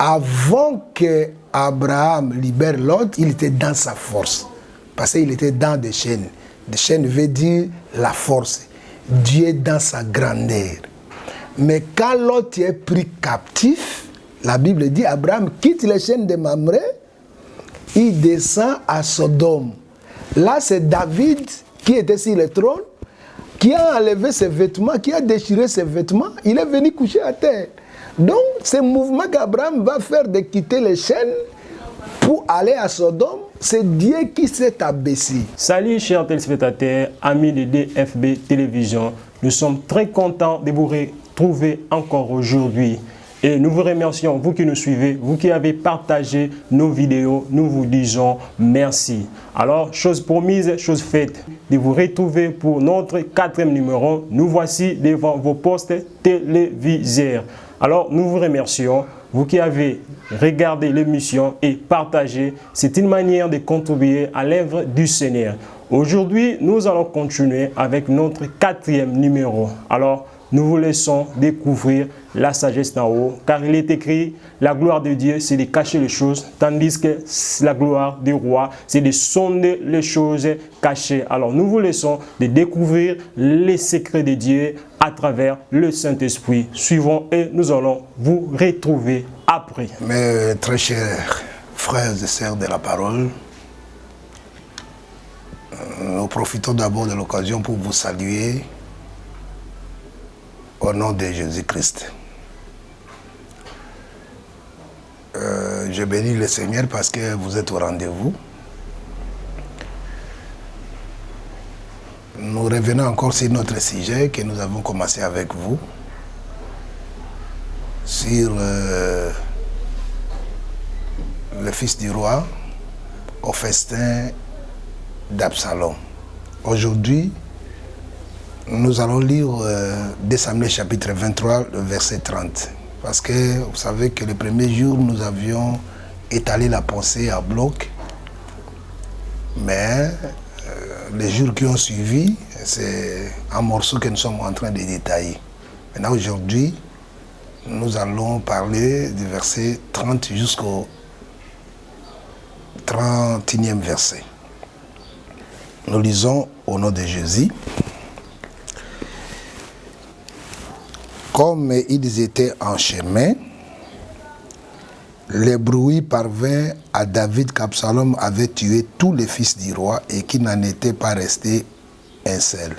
avant que Abraham libère Lot, il était dans sa force. Parce qu'il était dans des chaînes. Des chaînes veut dire la force. Dieu est dans sa grandeur. Mais quand Lot est pris captif, la Bible dit Abraham quitte les chaînes de Mamré, il descend à Sodome. Là, c'est David qui était sur le trône, qui a enlevé ses vêtements, qui a déchiré ses vêtements. Il est venu coucher à terre. Donc, ce mouvement qu'Abraham va faire de quitter les chaînes pour aller à Sodome, c'est Dieu qui s'est abaissé. Salut chers téléspectateurs, amis de DFB Télévision. Nous sommes très contents de vous retrouver encore aujourd'hui. Et nous vous remercions, vous qui nous suivez, vous qui avez partagé nos vidéos, nous vous disons merci. Alors, chose promise, chose faite, de vous retrouver pour notre 4e numéro. Nous voici devant vos postes téléviseurs. Alors, nous vous remercions, vous qui avez regardé l'émission et partagé. C'est une manière de contribuer à l'œuvre du Seigneur. Aujourd'hui, nous allons continuer avec notre 4e numéro. Alors, nous vous laissons découvrir la sagesse d'en haut, car il est écrit, la gloire de Dieu, c'est de cacher les choses, tandis que la gloire du roi, c'est de sonder les choses cachées. Alors, nous vous laissons de découvrir les secrets de Dieu à travers le Saint-Esprit. Suivons et nous allons vous retrouver après. Mes très chers frères et sœurs de la parole, nous profitons d'abord de l'occasion pour vous saluer au nom de Jésus-Christ. Je bénis le Seigneur parce que vous êtes au rendez-vous. Nous revenons encore sur notre sujet que nous avons commencé avec vous, sur le fils du roi au festin d'Absalom. Aujourd'hui, nous allons lire 2 Samuel chapitre 23, le verset 30. Parce que vous savez que le premier jour, nous avions étalé la pensée à bloc. Mais les jours qui ont suivi, c'est un morceau que nous sommes en train de détailler. Maintenant, aujourd'hui, nous allons parler du verset 30 jusqu'au 31e verset. Nous lisons au nom de Jésus. Comme ils étaient en chemin, le bruit parvint à David qu'Absalom avait tué tous les fils du roi et qu'il n'en était pas resté un seul.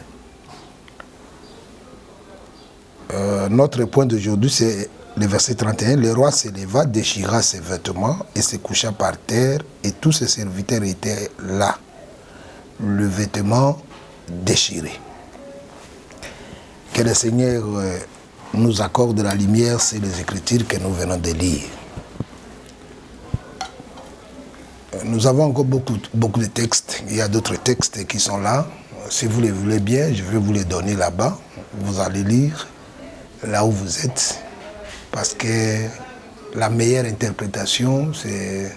Notre point d'aujourd'hui, c'est le verset 31. Le roi se leva, déchira ses vêtements et se coucha par terre, et tous ses serviteurs étaient là, le vêtement déchiré. Que le Seigneur nous accorde la lumière sur les Écritures que nous venons de lire. Nous avons encore beaucoup de textes. Il y a d'autres textes qui sont là. Si vous les voulez bien, je vais vous les donner là-bas. Vous allez lire là où vous êtes. Parce que la meilleure interprétation, c'est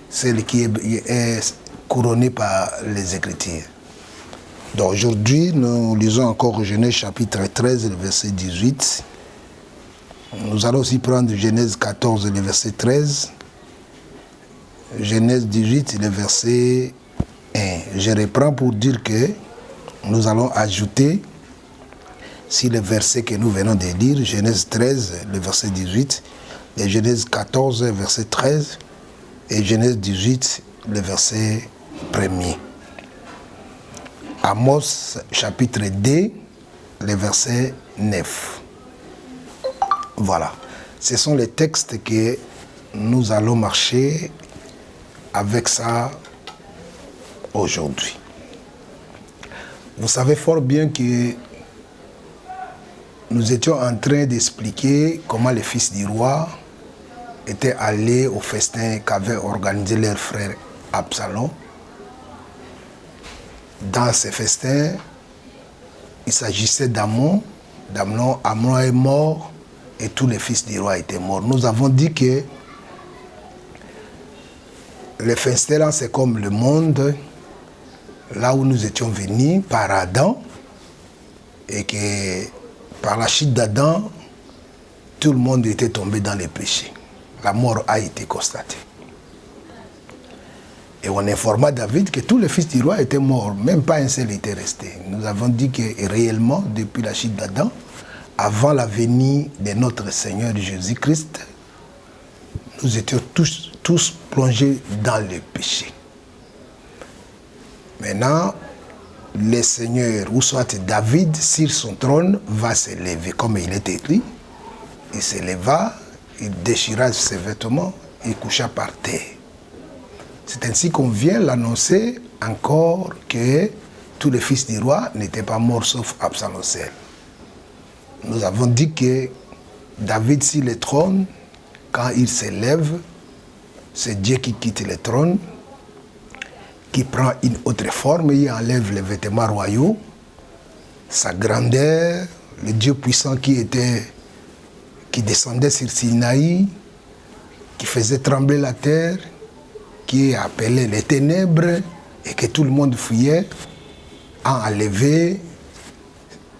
celle qui est couronnée par les Écritures. Donc aujourd'hui, nous lisons encore Genèse chapitre 13, le verset 18. Nous allons aussi prendre Genèse 14, le verset 13. Genèse 18, le verset 1. Je reprends pour dire que nous allons ajouter, si le verset que nous venons de lire, Genèse 13, le verset 18, et Genèse 14, verset 13, et Genèse 18, le verset 1er. Amos chapitre 2, le verset 9. Voilà. Ce sont les textes que nous allons marcher avec ça aujourd'hui. Vous savez fort bien que nous étions en train d'expliquer comment les fils du roi étaient allés au festin qu'avait organisé leur frère Absalom. Dans ces festins, il s'agissait d'Amnon. Amnon est mort et tous les fils du roi étaient morts. Nous avons dit que le festin, c'est comme le monde, là où nous étions venus par Adam, et que par la chute d'Adam, tout le monde était tombé dans les péchés. la mort a été constatée. Et on informa David que tous les fils du roi étaient morts, même pas un seul était resté. Nous avons dit que réellement, depuis la chute d'Adam, avant la venue de notre Seigneur Jésus-Christ, nous étions tous plongés dans le péché. Maintenant, le Seigneur, ou soit David, sur son trône, va se lever, comme il est écrit. Il se leva, il déchira ses vêtements, il coucha par terre. C'est ainsi qu'on vient l'annoncer encore que tous les fils du roi n'étaient pas morts sauf Absalom seul. Nous avons dit que David sur le trône, quand il se lève, c'est Dieu qui quitte le trône, qui prend une autre forme, il enlève les vêtements royaux, sa grandeur, le Dieu puissant qui descendait sur Sinaï, qui faisait trembler la terre, qui appelait les ténèbres et que tout le monde fuyait, a enlevé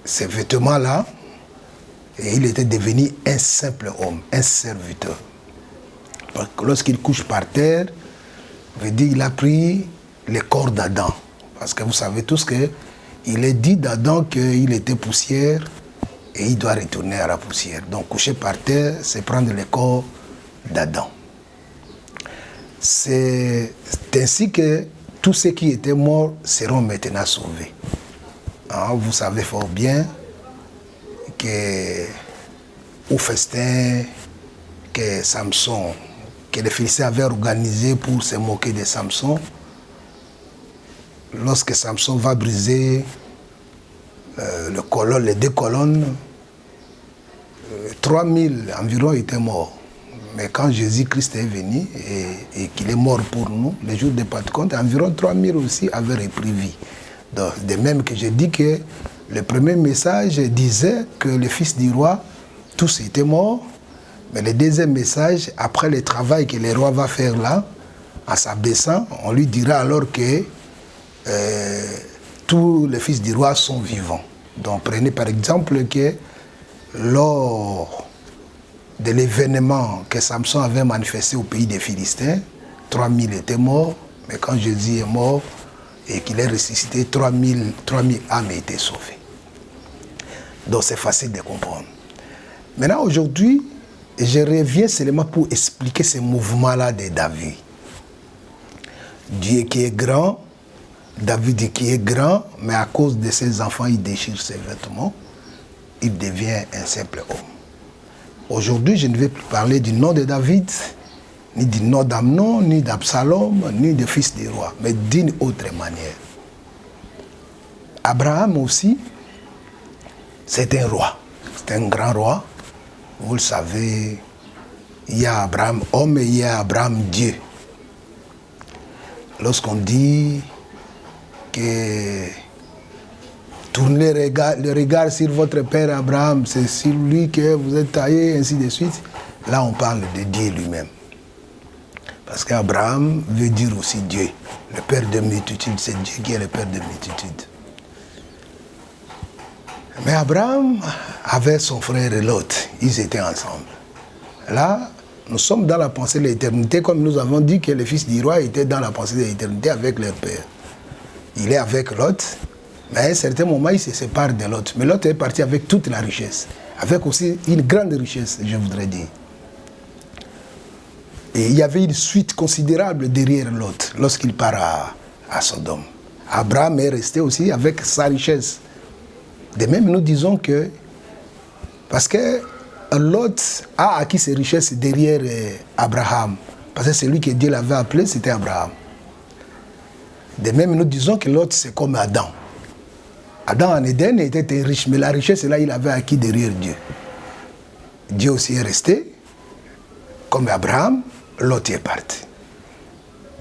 ces vêtements-là et il était devenu un simple homme, un serviteur. Parce que lorsqu'il couche par terre, veut dire il a pris le corps d'Adam. Parce que vous savez tous qu'il est dit d'Adam qu'il était poussière et il doit retourner à la poussière. Donc coucher par terre, c'est prendre le corps d'Adam. C'est ainsi que tous ceux qui étaient morts seront maintenant sauvés. Hein, vous savez fort bien que au festin que Samson, que les Philistins avaient organisé pour se moquer de Samson, lorsque Samson va briser les deux colonnes, 3000 environ étaient morts. Mais quand Jésus-Christ est venu et qu'il est mort pour nous, le jour de Pentecôte, environ 3000 aussi avaient repris vie. Donc, de même que j'ai dit que le premier message disait que les fils du roi, tous étaient morts. Mais le deuxième message, après le travail que le roi va faire là, en s'abaissant, on lui dira alors que tous les fils du roi sont vivants. Donc prenez par exemple que lors de l'événement que Samson avait manifesté au pays des Philistins, 3000 étaient morts, mais quand Jésus est mort et qu'il est ressuscité, 3000 âmes étaient sauvées. Donc c'est facile de comprendre. Maintenant aujourd'hui, je reviens seulement pour expliquer ce mouvement-là de David. Dieu qui est grand, David qui est grand, mais à cause de ses enfants, il déchire ses vêtements, il devient un simple homme. Aujourd'hui, je ne vais plus parler du nom de David, ni du nom d'Amnon, ni d'Absalom, ni des fils du roi, mais d'une autre manière. Abraham aussi, c'est un roi, c'est un grand roi. Vous le savez, il y a Abraham homme et il y a Abraham Dieu. Lorsqu'on dit que tournez le regard sur votre père Abraham, c'est sur lui que vous êtes taillé, ainsi de suite. Là, on parle de Dieu lui-même. Parce qu'Abraham veut dire aussi Dieu. Le père de multitude, c'est Dieu qui est le père de multitude. Mais Abraham avait son frère Lot, ils étaient ensemble. Là, nous sommes dans la pensée de l'éternité, comme nous avons dit que les fils du roi étaient dans la pensée de l'éternité avec leur père. Il est avec Lot, mais à un certain moment, il se sépare de Lot. Mais Lot est parti avec toute la richesse, avec aussi une grande richesse, je voudrais dire. Et il y avait une suite considérable derrière Lot, lorsqu'il part à Sodome. Abraham est resté aussi avec sa richesse. De même, nous disons que, parce que Lot a acquis ses richesses derrière Abraham, parce que celui que Dieu l'avait appelé, c'était Abraham. De même, nous disons que Lot, c'est comme Adam. Adam en Éden était riche, mais la richesse, là, il avait acquis derrière Dieu. Dieu aussi est resté, comme Abraham, Lot est parti.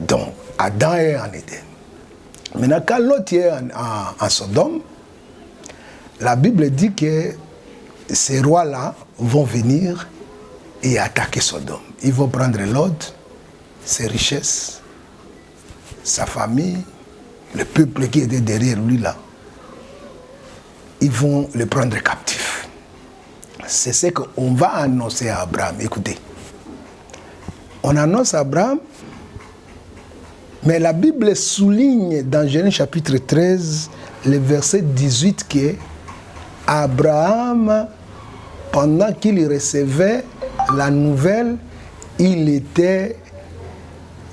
Donc, Adam est en Éden. Maintenant, quand Lot est en Sodome, la Bible dit que ces rois-là vont venir et attaquer Sodome. Ils vont prendre Lot, ses richesses, sa famille, le peuple qui était derrière lui là. Ils vont le prendre captif. C'est ce qu'on va annoncer à Abraham. Écoutez, On annonce Abraham, mais la Bible souligne dans Genèse chapitre 13, le verset 18, que Abraham, pendant qu'il recevait la nouvelle, il était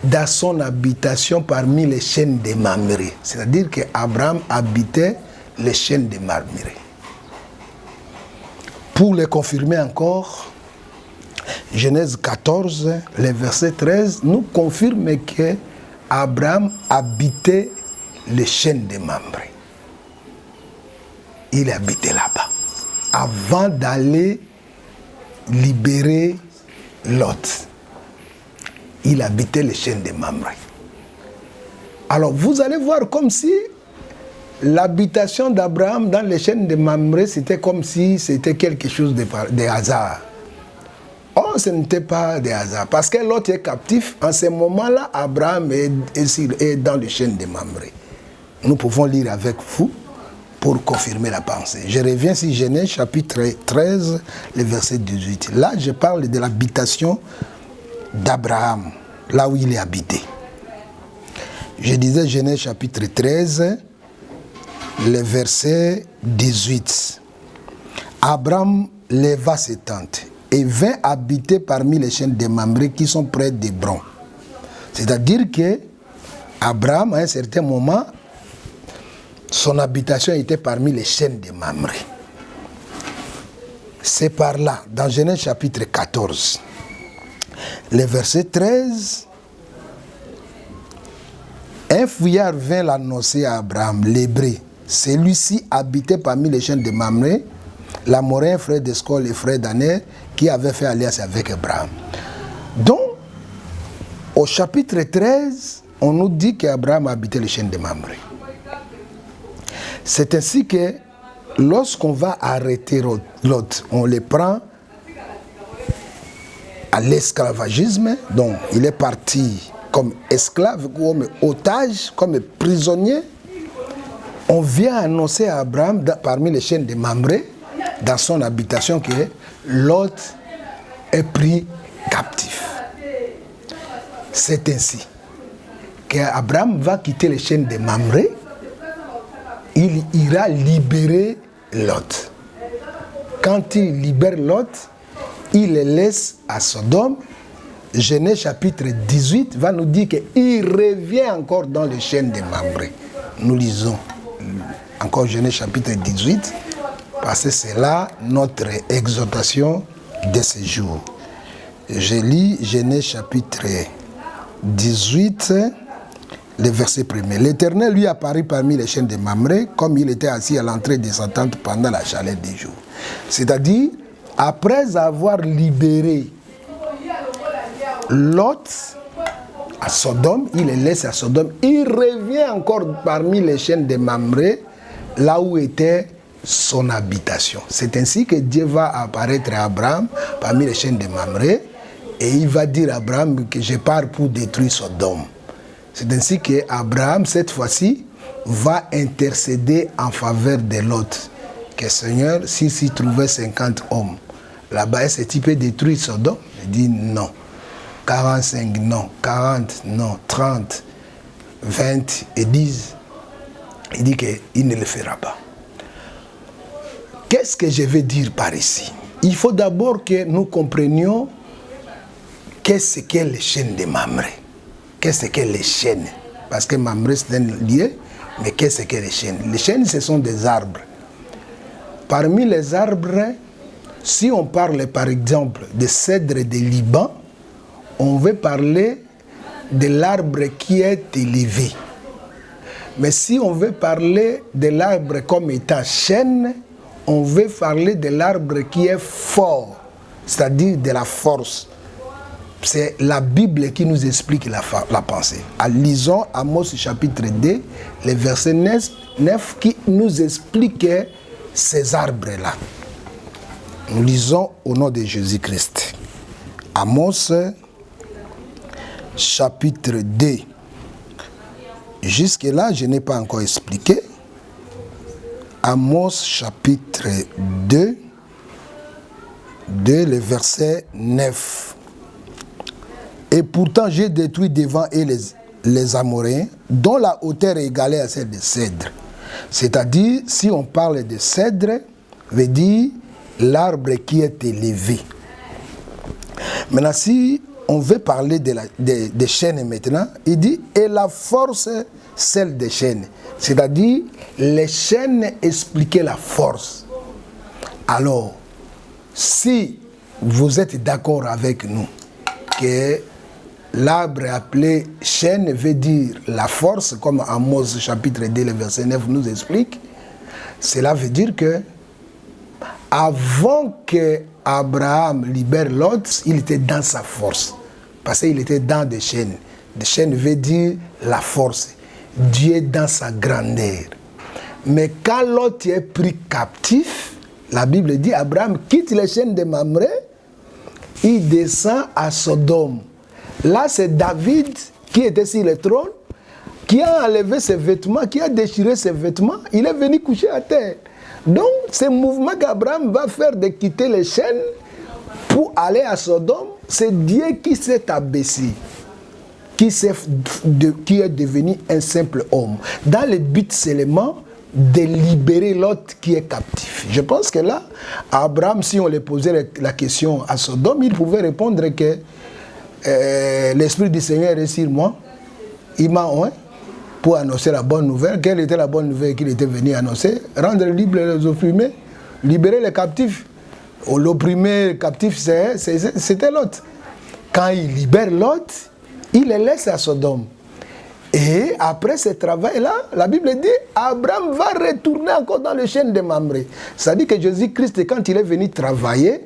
dans son habitation parmi les chênes de Mamré. C'est-à-dire qu'Abraham habitait les chênes de Mamré. Pour le confirmer encore, Genèse 14, le verset 13, nous confirme que Abraham habitait les chênes de Mamré. Il habitait là-bas avant d'aller libérer Lot. Il habitait les chênes de Mamré. Alors vous allez voir comme si l'habitation d'Abraham dans les chênes de Mamré, c'était comme si c'était quelque chose de hasard. Oh, ce n'était pas de hasard. Parce que Lot est captif. En ce moment-là, Abraham est dans les chênes de Mamré. Nous pouvons lire avec vous pour confirmer la pensée. Je reviens sur Genèse chapitre 13, le verset 18. Là, je parle de l'habitation d'Abraham, là où il est habité. Je disais Genèse chapitre 13, le verset 18. Abraham leva ses tentes et vint habiter parmi les chênes de Mamré qui sont près d'Hébron. C'est-à-dire que Abraham, à un certain moment, son habitation était parmi les chênes de Mamré. C'est par là, dans Genèse chapitre 14, le verset 13, un fouillard vint l'annoncer à Abraham, l'Hébreu. Celui-ci habitait parmi les chênes de Mamré, l'Amoréen, frère d'Escol et frère d'Aner, qui avait fait alliance avec Abraham. Donc, au chapitre 13, on nous dit qu'Abraham habitait les chênes de Mamré. C'est ainsi que lorsqu'on va arrêter Lot, on le prend à l'esclavagisme. Donc, il est parti comme esclave, comme otage, comme prisonnier. On vient annoncer à Abraham, parmi les chênes de Mamré, dans son habitation, que Lot est pris captif. C'est ainsi qu'Abraham va quitter les chênes de Mamré. Il ira libérer Lot. Quand il libère Lot, il le laisse à Sodome. Genèse chapitre 18 va nous dire qu'il revient encore dans les chênes de Mamré. Nous lisons encore Genèse chapitre 18, parce que c'est là notre exhortation de ce jour. Je lis Genèse chapitre 18, le verset 1er. L'Éternel lui apparut parmi les chênes de Mamré, comme il était assis à l'entrée de sa tente pendant la chaleur des jours. C'est-à-dire, après avoir libéré Lot à Sodome, il le laisse à Sodome, il revient encore parmi les chênes de Mamré, là où était son habitation. C'est ainsi que Dieu va apparaître à Abraham parmi les chênes de Mamré, et il va dire à Abraham que je pars pour détruire Sodome. C'est ainsi qu'Abraham, cette fois-ci, va intercéder en faveur de Lot. Que Seigneur, s'il trouvait 50 hommes, là-bas, est-ce que tu peux détruire Sodome? Il dit non. 45, non. 40, non. 30, 20 et 10. Il dit qu'il ne le fera pas. Qu'est-ce que je veux dire par ici? Il faut d'abord que nous comprenions qu'est-ce qu'est les chênes de Mamré. Qu'est-ce que les chênes? Parce que Mamré c'est un lieu, mais qu'est-ce que les chênes? Les chênes, ce sont des arbres. Parmi les arbres, si on parle par exemple de cèdre de Liban, on veut parler de l'arbre qui est élevé. Mais si on veut parler de l'arbre comme étant chêne, on veut parler de l'arbre qui est fort, c'est-à-dire de la force. C'est la Bible qui nous explique la pensée. Lisons Amos chapitre 2, le verset 9 qui nous explique ces arbres-là. Nous lisons au nom de Jésus-Christ. Amos chapitre 2. Jusque-là, je n'ai pas encore expliqué. Amos chapitre 2, le verset 9. Et pourtant, j'ai détruit devant eux les Amoréens, dont la hauteur est égalée à celle de cèdre. C'est-à-dire, si on parle de cèdre, veut dire l'arbre qui est élevé. Maintenant, si on veut parler des chênes maintenant, il dit, et la force, celle des chênes. C'est-à-dire, les chênes expliquaient la force. Alors, si vous êtes d'accord avec nous que l'arbre appelé chêne veut dire la force, comme Amos chapitre 2, le verset 9 nous explique, cela veut dire que avant que Abraham libère Lot, il était dans sa force. Parce qu'il était dans des chênes. Des chênes veut dire la force. Dieu dans sa grandeur. Mais quand Lot est pris captif, la Bible dit Abraham quitte les chênes de Mamré, il descend à Sodome. Là, c'est David qui était sur le trône, qui a enlevé ses vêtements, qui a déchiré ses vêtements. Il est venu coucher à terre. Donc, ce mouvement qu'Abraham va faire de quitter les chênes pour aller à Sodome, c'est Dieu qui s'est abaissé, qui est devenu un simple homme. Dans le but seulement de libérer l'autre qui est captif. Je pense que là, Abraham, si on lui posait la question à Sodome, il pouvait répondre que l'Esprit du Seigneur est sur moi. Il m'a oint pour annoncer la bonne nouvelle. Quelle était la bonne nouvelle qu'il était venu annoncer? Rendre libres les opprimés, libérer les captifs. L'opprimé captif, c'était Lot. Quand il libère Lot, il les laisse à Sodome. Et après ce travail-là, la Bible dit, Abraham va retourner encore dans le chêne de Mamré. C'est-à-dire que Jésus-Christ, quand il est venu travailler,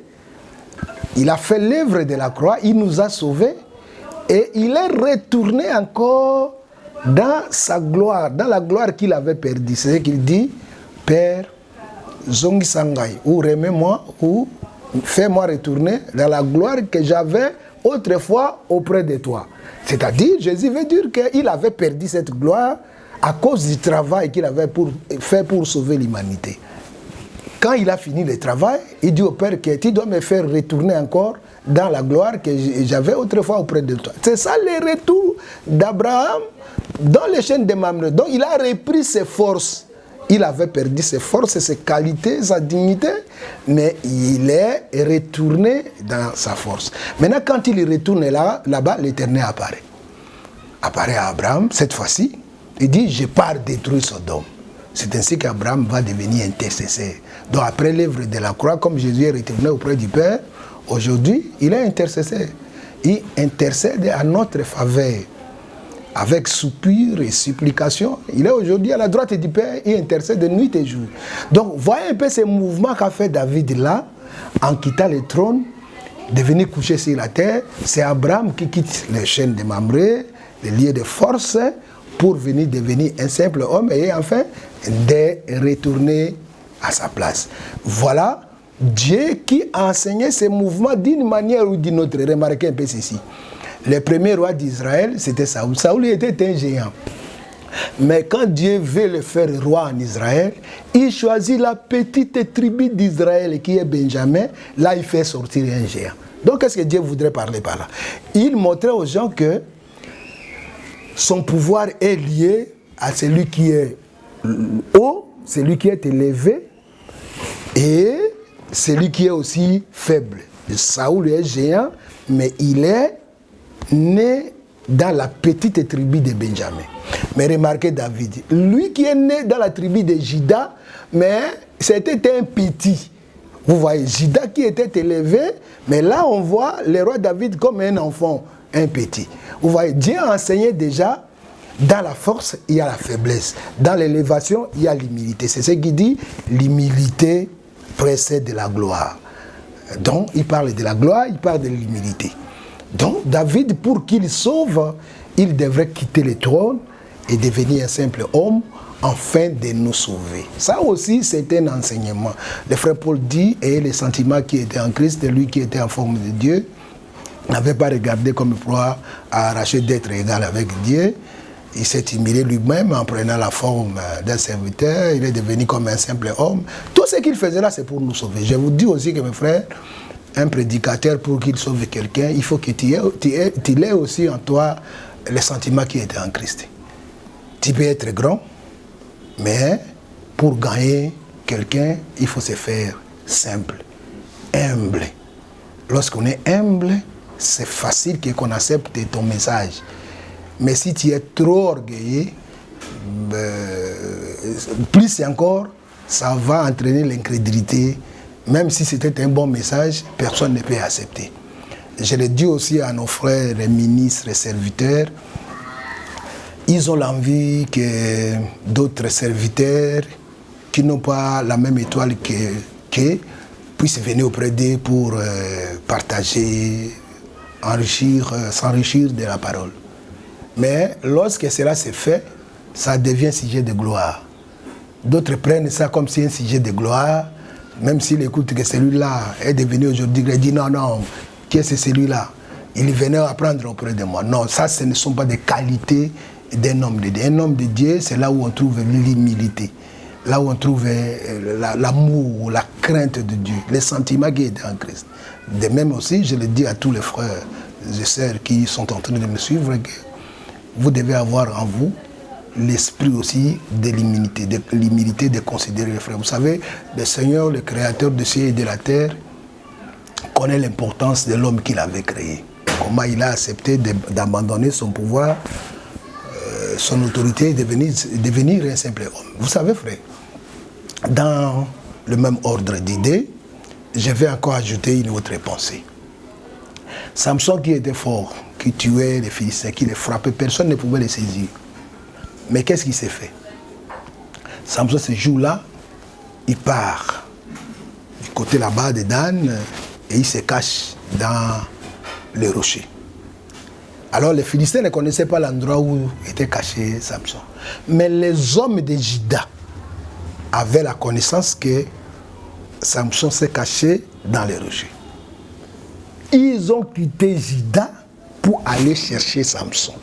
il a fait l'œuvre de la croix, il nous a sauvés, et il est retourné encore dans sa gloire, dans la gloire qu'il avait perdue. C'est ce qu'il dit, Père, Zongi Sangai, ou remets-moi, ou fais-moi retourner dans la gloire que j'avais autrefois auprès de toi. C'est-à-dire, Jésus veut dire qu'il avait perdu cette gloire à cause du travail qu'il avait fait pour sauver l'humanité. Quand il a fini le travail, il dit au Père que tu dois me faire retourner encore dans la gloire que j'avais autrefois auprès de toi. C'est ça le retour d'Abraham dans les chaînes de Mamré. Donc il a repris ses forces. Il avait perdu ses forces, ses qualités, sa dignité, mais il est retourné dans sa force. Maintenant, quand il retourne là-bas, l'Éternel apparaît. Apparaît à Abraham, cette fois-ci, il dit, je pars détruire Sodome. C'est ainsi qu'Abraham va devenir intercesseur. Donc après l'œuvre de la croix, comme Jésus est retourné auprès du Père, aujourd'hui, il est intercesseur. Il intercède à notre faveur. Avec soupir et supplication, il est aujourd'hui à la droite du Père, il intercède de nuit et jour. Donc, voyez un peu ce mouvement qu'a fait David là, en quittant le trône, de venir coucher sur la terre. C'est Abraham qui quitte les chaînes de Mamré, les lieux de force, pour venir devenir un simple homme et enfin de retourner à sa place. Voilà Dieu qui a enseigné ce mouvement d'une manière ou d'une autre. Remarquez un peu ceci. Le premier roi d'Israël, c'était Saoul. Saoul était un géant. Mais quand Dieu veut le faire roi en Israël, il choisit la petite tribu d'Israël qui est Benjamin. Là, il fait sortir un géant. Donc, qu'est-ce que Dieu voudrait parler par là? Il montrait aux gens que son pouvoir est lié à celui qui est haut, celui qui est élevé, et celui qui est aussi faible. Saoul est géant, mais il est né dans la petite tribu de Benjamin. Mais remarquez David, lui qui est né dans la tribu de Juda, mais c'était un petit. Vous voyez, Juda qui était élevé, mais là on voit le roi David comme un enfant, un petit. Vous voyez, Dieu a enseigné déjà, dans la force, il y a la faiblesse. Dans l'élévation, il y a l'humilité. C'est ce qui dit, l'humilité précède la gloire. Donc, il parle de la gloire, il parle de l'humilité. Donc, David, pour qu'il sauve, il devrait quitter le trône et devenir un simple homme afin de nous sauver. Ça aussi, c'est un enseignement. Le frère Paul dit, et les sentiments qui étaient en Christ, lui qui était en forme de Dieu, n'avait pas regardé comme proie à arracher d'être égal avec Dieu. Il s'est humilié lui-même en prenant la forme d'un serviteur. Il est devenu comme un simple homme. Tout ce qu'il faisait là, c'est pour nous sauver. Je vous dis aussi que mes frères, un prédicateur, pour qu'il sauve quelqu'un, il faut que tu aies aussi en toi les sentiments qui étaient en Christ. Tu peux être grand, mais pour gagner quelqu'un, il faut se faire simple, humble. Lorsqu'on est humble, c'est facile qu'on accepte ton message. Mais si tu es trop orgueilleux, plus encore, ça va entraîner l'incrédulité. Même si c'était un bon message, personne ne peut accepter. Je le dis aussi à nos frères ministres et serviteurs, ils ont l'envie que d'autres serviteurs qui n'ont pas la même étoile qu'eux puissent venir auprès d'eux pour partager, s'enrichir de la parole. Mais lorsque cela se fait, ça devient sujet de gloire. D'autres prennent ça comme si un sujet de gloire, même s'ils écoutent que celui-là est devenu aujourd'hui, ils disent non, qui est celui-là? Il venait apprendre auprès de moi. Non, ça, ce ne sont pas des qualités d'un homme de Dieu. Un homme de Dieu, c'est là où on trouve l'humilité, là où on trouve l'amour, la crainte de Dieu, les sentiments qui étaient en Christ. De même aussi, je le dis à tous les frères et sœurs qui sont en train de me suivre, que vous devez avoir en vous l'esprit aussi de l'humilité de considérer les frères. Vous savez, le Seigneur, le Créateur du ciel et de la terre, connaît l'importance de l'homme qu'il avait créé. Comment il a accepté d'abandonner son pouvoir, son autorité, et devenir un simple homme. Vous savez, frère, dans le même ordre d'idées, je vais encore ajouter une autre pensée. Samson qui était fort, qui tuait les Philistins, qui les frappait, personne ne pouvait les saisir. Mais qu'est-ce qui s'est fait? Samson, ce jour-là, il part du côté là-bas de Dan et il se cache dans les rochers. Alors les Philistins ne connaissaient pas l'endroit où était caché Samson. Mais les hommes de Juda avaient la connaissance que Samson s'est caché dans les rochers. Ils ont quitté Juda pour aller chercher Samson.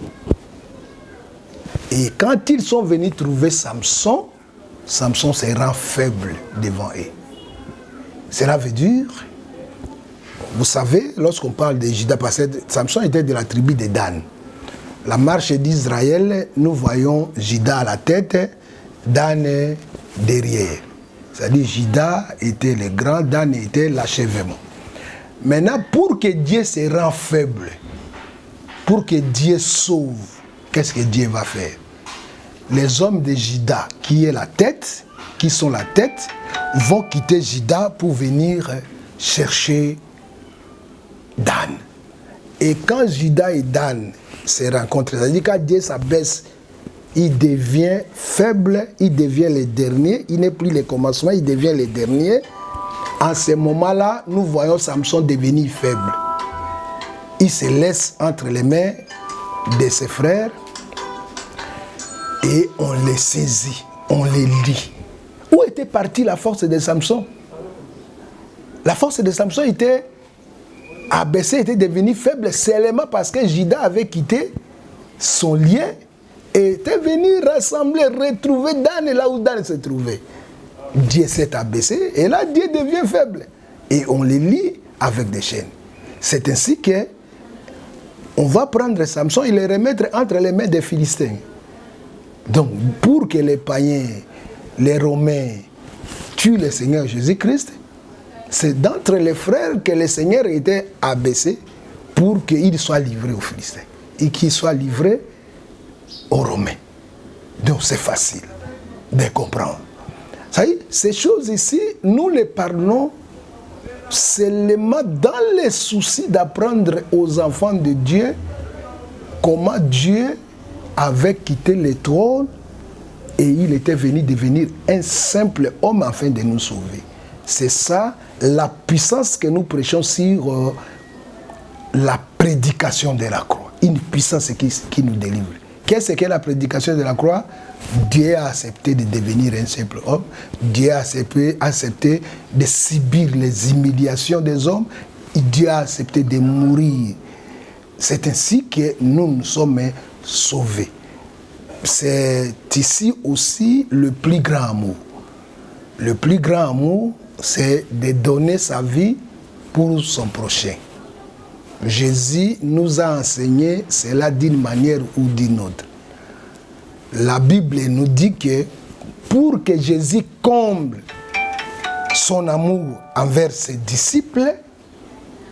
Et quand ils sont venus trouver Samson, Samson se rend faible devant eux. Cela veut dire, vous savez, lorsqu'on parle de Juda, parce que Samson était de la tribu de Dan. La marche d'Israël, nous voyons Juda à la tête, Dan derrière. C'est-à-dire Juda était le grand, Dan était l'achèvement. Maintenant, pour que Dieu se rende faible, pour que Dieu sauve, qu'est-ce que Dieu va faire? Les hommes de Juda, qui est la tête, qui sont la tête, vont quitter Juda pour venir chercher Dan. Et quand Juda et Dan se rencontrent, c'est-à-dire quand Dieu s'abaisse, il devient faible, il devient le dernier, il n'est plus le commencement, il devient le dernier. En ce moment-là, nous voyons Samson devenir faible. Il se laisse entre les mains de ses frères et on les saisit, on les lie. Où était partie la force de Samson? La force de Samson était abaissée, était devenue faible seulement parce que Juda avait quitté son lien et était venu rassembler, retrouver Dan là où Dan se trouvait. Dieu s'est abaissé et là Dieu devient faible. Et on les lie avec des chaînes. C'est ainsi que on va prendre Samson et le remettre entre les mains des Philistins. Donc, pour que les païens, les Romains tuent le Seigneur Jésus-Christ, c'est d'entre les frères que le Seigneur était abaissé pour qu'il soit livré aux Philistins et qu'il soit livré aux Romains. Donc, c'est facile de comprendre. Ça y est, ces choses ici, nous les parlons seulement dans les soucis d'apprendre aux enfants de Dieu comment Dieu avait quitté le trône et il était venu devenir un simple homme afin de nous sauver. C'est ça la puissance que nous prêchons sur la prédication de la croix. Une puissance qui nous délivre. Qu'est-ce que la prédication de la croix? Dieu a accepté de devenir un simple homme. Dieu a accepté de subir les humiliations des hommes. Dieu a accepté de mourir. C'est ainsi que nous sommes sauvés. C'est ici aussi le plus grand amour. Le plus grand amour, c'est de donner sa vie pour son prochain. Jésus nous a enseigné cela d'une manière ou d'une autre. La Bible nous dit que pour que Jésus comble son amour envers ses disciples,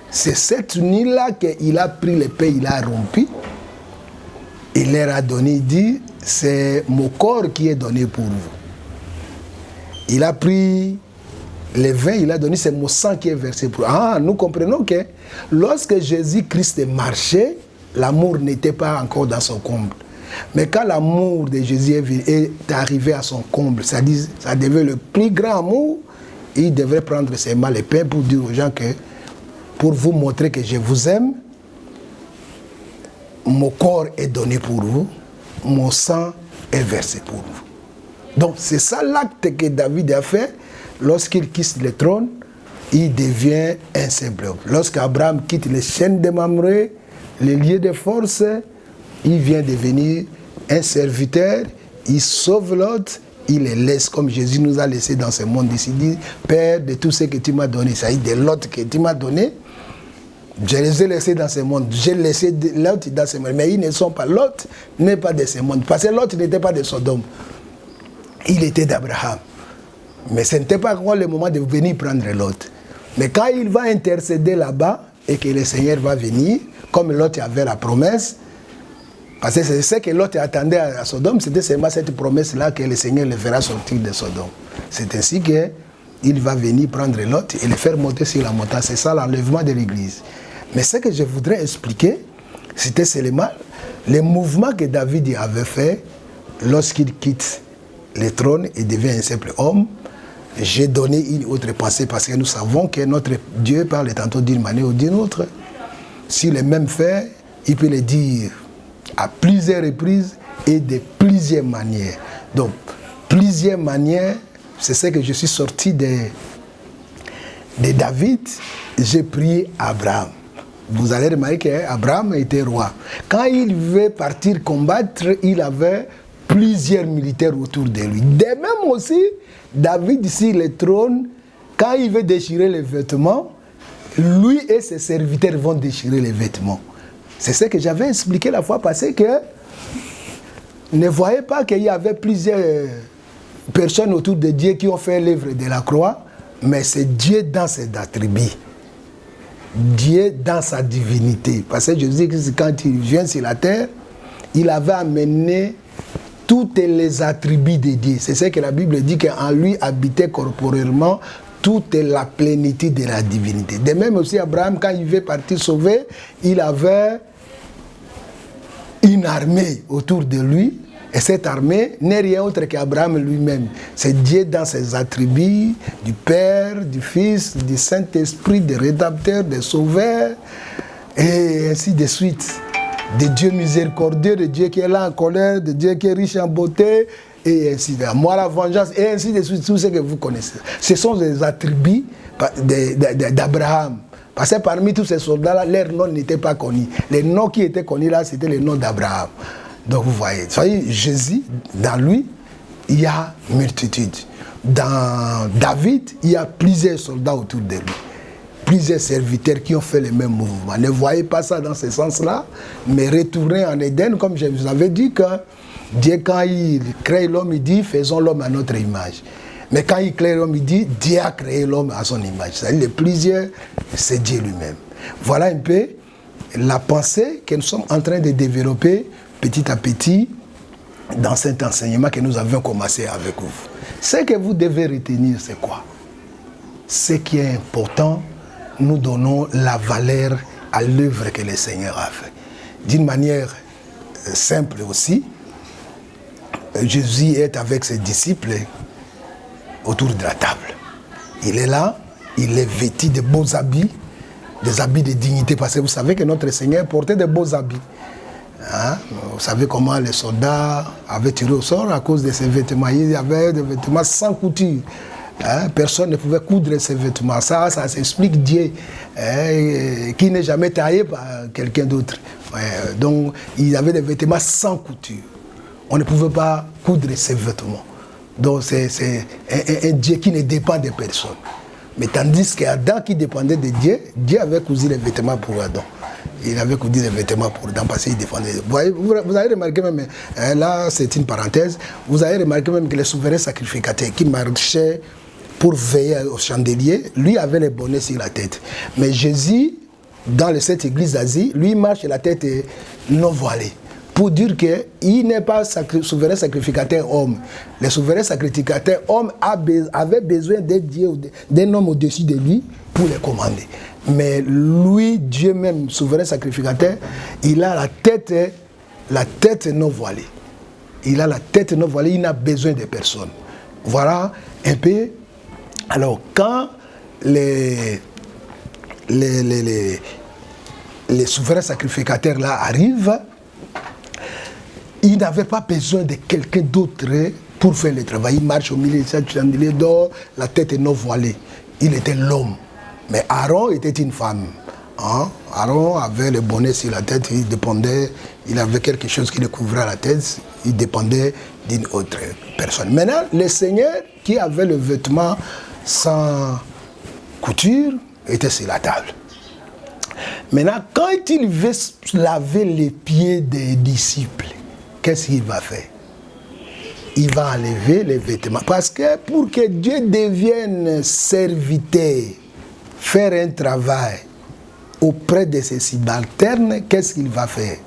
c'est cette nuit-là qu'il a pris le pain, il a rompu, il leur a donné, il dit, c'est mon corps qui est donné pour vous. Il a pris le vin, il a donné, c'est mon sang qui est versé pour vous. Ah, nous comprenons que lorsque Jésus-Christ marchait, l'amour n'était pas encore dans son comble. Mais quand l'amour de Jésus est arrivé à son comble, ça devait le plus grand amour, il devrait prendre ses mains le pain pour dire aux gens que, pour vous montrer que je vous aime, mon corps est donné pour vous, mon sang est versé pour vous. Donc c'est ça l'acte que David a fait. Lorsqu'il quitte le trône, il devient un simple homme. Lorsqu'Abraham quitte les chaînes de Mamré, les lieux de force, il vient devenir un serviteur, il sauve l'autre, il les laisse comme Jésus nous a laissé dans ce monde ici. Il dit, Père, de tout ce que tu m'as donné, ça dit de l'autre que tu m'as donné, je les ai laissés dans ce monde, j'ai laissé l'autre dans ce monde, mais ils ne sont pas, l'autre n'est pas de ce monde, parce que l'autre n'était pas de Sodome, il était d'Abraham. Mais ce n'était pas encore le moment de venir prendre l'autre. Mais quand il va intercéder là-bas, et que le Seigneur va venir, comme l'autre avait la promesse, parce que c'est ce que l'autre attendait à Sodome, c'était seulement cette promesse-là que le Seigneur le fera sortir de Sodome. C'est ainsi qu'il va venir prendre l'autre et le faire monter sur la montagne. C'est ça l'enlèvement de l'Église. Mais ce que je voudrais expliquer, c'était seulement le mouvement que David avait fait lorsqu'il quitte le trône et devient un simple homme. J'ai donné une autre pensée parce que nous savons que notre Dieu parle tantôt d'une manière ou d'une autre. Si le même fait, il peut le dire à plusieurs reprises et de plusieurs manières. Donc, plusieurs manières, c'est ce que je suis sorti de David, j'ai prié Abraham. Vous allez remarquer qu'Abraham était roi. Quand il veut partir combattre, il avait plusieurs militaires autour de lui. De même aussi, David, sur le trône, quand il veut déchirer les vêtements, lui et ses serviteurs vont déchirer les vêtements. C'est ce que j'avais expliqué la fois passée, que ne voyez pas qu'il y avait plusieurs personnes autour de Dieu qui ont fait l'œuvre de la croix, mais c'est Dieu dans ses attributs. Dieu dans sa divinité. Parce que Jésus, quand il vient sur la terre, il avait amené tous les attributs de Dieu. C'est ce que la Bible dit, qu'en lui habitait corporellement toute la plénitude de la divinité. De même aussi, Abraham, quand il veut partir sauver, il avait une armée autour de lui. Et cette armée n'est rien autre qu'Abraham lui-même. C'est Dieu dans ses attributs, du Père, du Fils, du Saint-Esprit, du Rédempteur, du Sauveur, et ainsi de suite. De Dieu miséricordieux, de Dieu qui est là en colère, de Dieu qui est riche en beauté, et ainsi de suite. Moi, la vengeance, et ainsi de suite, tout ce que vous connaissez. Ce sont les attributs d'Abraham. Parce que parmi tous ces soldats-là, leurs noms n'étaient pas connus. Les noms qui étaient connus là, c'était les noms d'Abraham. Donc vous voyez, Jésus, dans lui, il y a multitude. Dans David, il y a plusieurs soldats autour de lui. Plusieurs serviteurs qui ont fait le même mouvement. Ne voyez pas ça dans ce sens-là, mais retournez en Éden, comme je vous avais dit, que Dieu, quand il crée l'homme, il dit, faisons l'homme à notre image. Mais quand il crée l'homme, il dit, Dieu a créé l'homme à son image. C'est-à-dire, les plusieurs, c'est Dieu lui-même. Voilà un peu la pensée que nous sommes en train de développer petit à petit dans cet enseignement que nous avions commencé avec vous. Ce que vous devez retenir, c'est quoi? Ce qui est important, nous donnons la valeur à l'œuvre que le Seigneur a fait. D'une manière simple aussi, Jésus est avec ses disciples autour de la table. Il est là, il est vêtu de beaux habits, des habits de dignité, parce que vous savez que notre Seigneur portait de beaux habits. Hein? Vous savez comment les soldats avaient tiré au sort à cause de ces vêtements. Il y avait des vêtements sans couture. Hein? Personne ne pouvait coudre ces vêtements. Ça s'explique Dieu, qui n'est jamais taillé par quelqu'un d'autre. Donc, il y avait des vêtements sans couture. On ne pouvait pas coudre ces vêtements. Donc, c'est un Dieu qui ne dépend de personne. Mais tandis qu'Adam qui dépendait de Dieu, Dieu avait cousu les vêtements pour Adam. Il avait cousu les vêtements pour Adam parce qu'il défendait. Vous avez remarqué même, là c'est une parenthèse, vous avez remarqué même que les souverains sacrificateurs qui marchaient pour veiller au chandelier, lui avait les bonnets sur la tête. Mais Jésus, dans cette église d'Asie, lui marche la tête non voilée. Pour dire qu'il n'est pas souverain sacrificateur homme. Le souverain sacrificateur homme avait besoin d'un homme au-dessus de lui pour les commander. Mais lui, Dieu même, souverain sacrificateur, il a la tête non voilée. Il a la tête non voilée, il n'a besoin de personne. Voilà un peu. Alors, quand les souverains sacrificateurs là arrivent, il n'avait pas besoin de quelqu'un d'autre pour faire le travail. Il marche au milieu de cette chandelier d'or, la tête est non voilée. Il était l'homme. Mais Aaron était une femme. Hein? Aaron avait le bonnet sur la tête, il avait quelque chose qui le couvrait la tête, il dépendait d'une autre personne. Maintenant, le Seigneur qui avait le vêtement sans couture était sur la table. Maintenant, quand il veut laver les pieds des disciples, qu'est-ce qu'il va faire? Il va enlever les vêtements. Parce que pour que Dieu devienne serviteur, faire un travail auprès de ses subalternes, qu'est-ce qu'il va faire?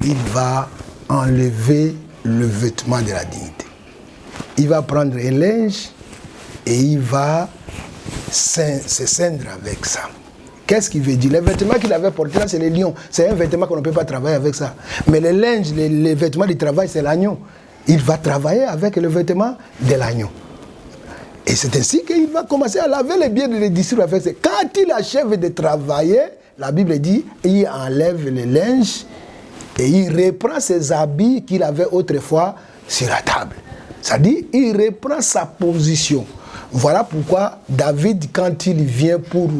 Il va enlever le vêtement de la dignité. Il va prendre un linge et il va se ceindre avec ça. Qu'est-ce qu'il veut dire? Les vêtements qu'il avait portés là, c'est les lions. C'est un vêtement qu'on ne peut pas travailler avec ça. Mais les linges, les vêtements du travail, c'est l'agneau. Il va travailler avec le vêtement de l'agneau. Et c'est ainsi qu'il va commencer à laver les pieds des disciples avec ça. Quand il achève de travailler, la Bible dit, il enlève les linges et il reprend ses habits qu'il avait autrefois sur la table. C'est-à-dire, il reprend sa position. Voilà pourquoi David, quand il vient pour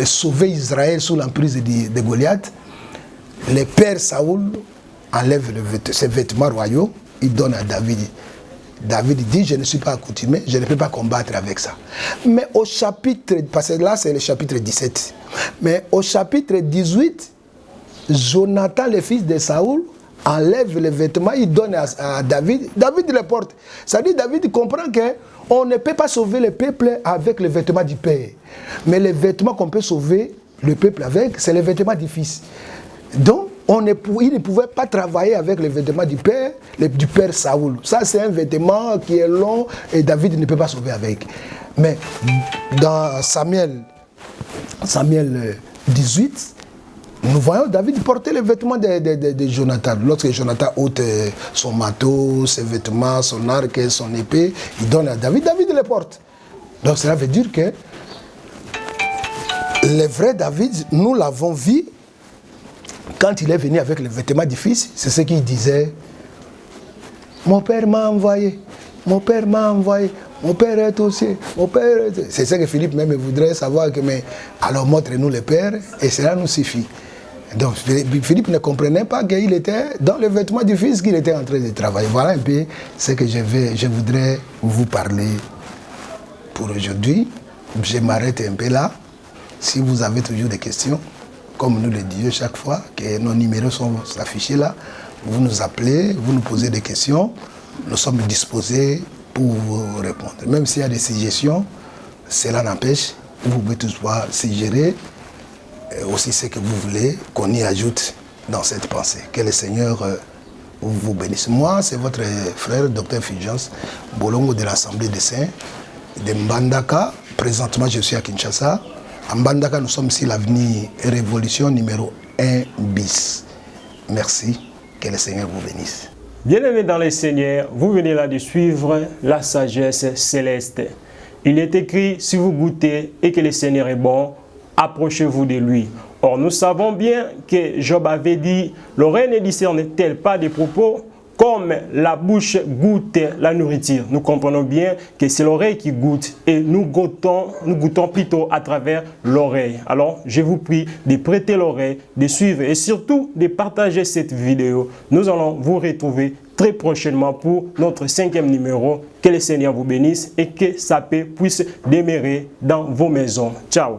sauver Israël sous l'emprise de Goliath, le père Saoul enlève ses vêtements royaux, il donne à David. David dit, je ne suis pas accoutumé, je ne peux pas combattre avec ça. Mais au chapitre, parce que là c'est le chapitre 17, mais au chapitre 18, Jonathan, le fils de Saoul, enlève les vêtements, il donne à David. David les porte. C'est-à-dire, David comprend qu'on ne peut pas sauver le peuple avec les vêtements du père. Mais les vêtements qu'on peut sauver le peuple avec, c'est les vêtements du fils. Donc, il ne pouvait pas travailler avec les vêtements du père Saoul. Ça, c'est un vêtement qui est long et David ne peut pas sauver avec. Mais dans Samuel 18, nous voyons David porter les vêtements de Jonathan. Lorsque Jonathan ôte son manteau, ses vêtements, son arc, son épée, il donne à David. David les porte. Donc cela veut dire que le vrai David, nous l'avons vu quand il est venu avec les vêtements du fils. C'est ce qu'il disait. Mon père m'a envoyé. Mon père m'a envoyé. Mon père est aussi. Mon père est... C'est ce que Philippe même voudrait savoir. Mais alors montre-nous le père et cela nous suffit. Donc Philippe ne comprenait pas qu'il était dans le vêtement du fils qu'il était en train de travailler. Voilà un peu ce que je voudrais vous parler pour aujourd'hui. Je m'arrête un peu là. Si vous avez toujours des questions, comme nous le disons chaque fois, que nos numéros sont affichés là, vous nous appelez, vous nous posez des questions. Nous sommes disposés pour vous répondre. Même s'il y a des suggestions, cela n'empêche, vous pouvez toutefois suggérer aussi ce que vous voulez qu'on y ajoute dans cette pensée. Que le Seigneur vous bénisse. Moi, c'est votre frère, Dr Fulgence Bolongo de l'Assemblée des Saints de Mbandaka. Présentement, je suis à Kinshasa. À Mbandaka, nous sommes ici l'avenue Révolution numéro 1 bis. Merci. Que le Seigneur vous bénisse. Bien-aimés dans le Seigneur, vous venez là de suivre la sagesse céleste. Il est écrit, si vous goûtez et que le Seigneur est bon, approchez-vous de lui. Or, nous savons bien que Job avait dit, l'oreille ne discerne-t-elle pas des propos comme la bouche goûte la nourriture. Nous comprenons bien que c'est l'oreille qui goûte et nous goûtons plutôt à travers l'oreille. Alors, je vous prie de prêter l'oreille, de suivre et surtout de partager cette vidéo. Nous allons vous retrouver très prochainement pour notre 5e numéro. Que le Seigneur vous bénisse et que sa paix puisse demeurer dans vos maisons. Ciao.